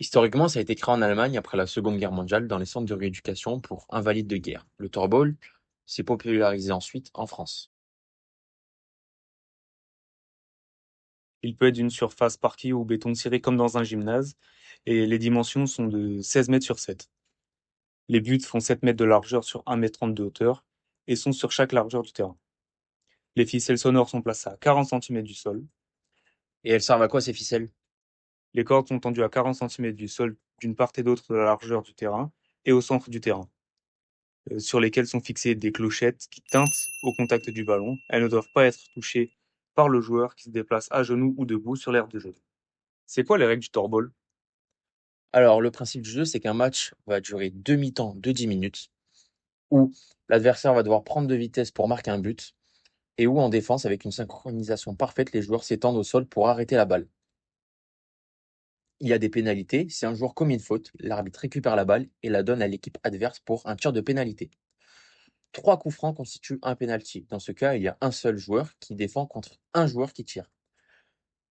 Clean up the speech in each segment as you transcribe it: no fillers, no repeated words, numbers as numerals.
Historiquement, ça a été créé en Allemagne après la Seconde Guerre mondiale dans les centres de rééducation pour invalides de guerre. Le torball s'est popularisé ensuite en France. Il peut être d'une surface parquet ou béton ciré comme dans un gymnase, et les dimensions sont de 16 mètres sur 7. Les buts font 7 mètres de largeur sur 1 mètre 30 de hauteur et sont sur chaque largeur du terrain. Les ficelles sonores sont placées à 40 centimètres du sol. Et elles servent à quoi ces ficelles? Les cordes sont tendues à 40 centimètres du sol d'une part et d'autre de la largeur du terrain et au centre du terrain, sur lesquelles sont fixées des clochettes qui tintent au contact du ballon. Elles ne doivent pas être touchées par le joueur qui se déplace à genoux ou debout sur l'aire de jeu. C'est quoi les règles du torball? Alors, le principe du jeu, c'est qu'un match va durer deux mi-temps de 10 minutes, où l'adversaire va devoir prendre de vitesse pour marquer un but, et où en défense, avec une synchronisation parfaite, les joueurs s'étendent au sol pour arrêter la balle. Il y a des pénalités. Si un joueur commet une faute, l'arbitre récupère la balle et la donne à l'équipe adverse pour un tir de pénalité. Trois coups francs constituent un pénalty. Dans ce cas, il y a un seul joueur qui défend contre un joueur qui tire.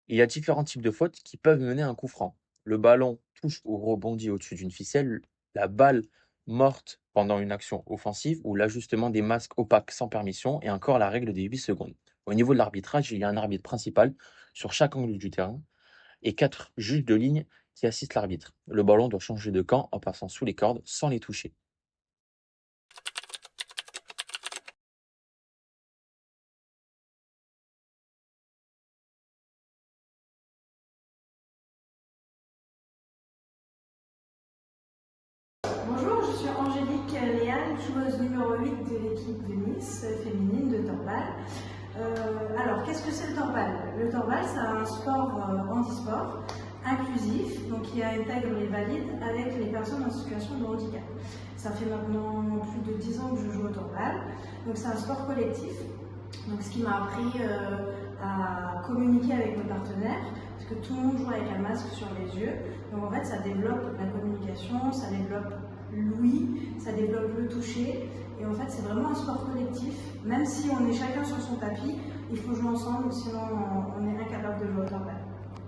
Il y a différents types de fautes qui peuvent mener à un coup franc. Le ballon touche ou rebondit au-dessus d'une ficelle, la balle morte pendant une action offensive ou l'ajustement des masques opaques sans permission et encore la règle des 8 secondes. Au niveau de l'arbitrage, il y a un arbitre principal sur chaque angle du terrain et quatre juges de ligne qui assistent l'arbitre. Le ballon doit changer de camp en passant sous les cordes sans les toucher. Bonjour, je suis Angélique Léal, joueuse numéro 8 de l'équipe de Nice féminine de Torbal. Alors, qu'est-ce que c'est le Torbal? Le Torbal, c'est un sport handisport inclusif, donc qui intègre les valides avec les personnes en situation de handicap. Ça fait maintenant plus de 10 ans que je joue au Torbal, donc c'est un sport collectif. Donc, ce qui m'a appris à communiquer avec mes partenaires, parce que tout le monde joue avec un masque sur les yeux. Donc en fait, ça développe la communication, ça développe l'ouïe, ça développe le toucher. Et en fait, c'est vraiment un sport collectif. Même si on est chacun sur son tapis, il faut jouer ensemble, sinon on est incapable de jouer au torbal.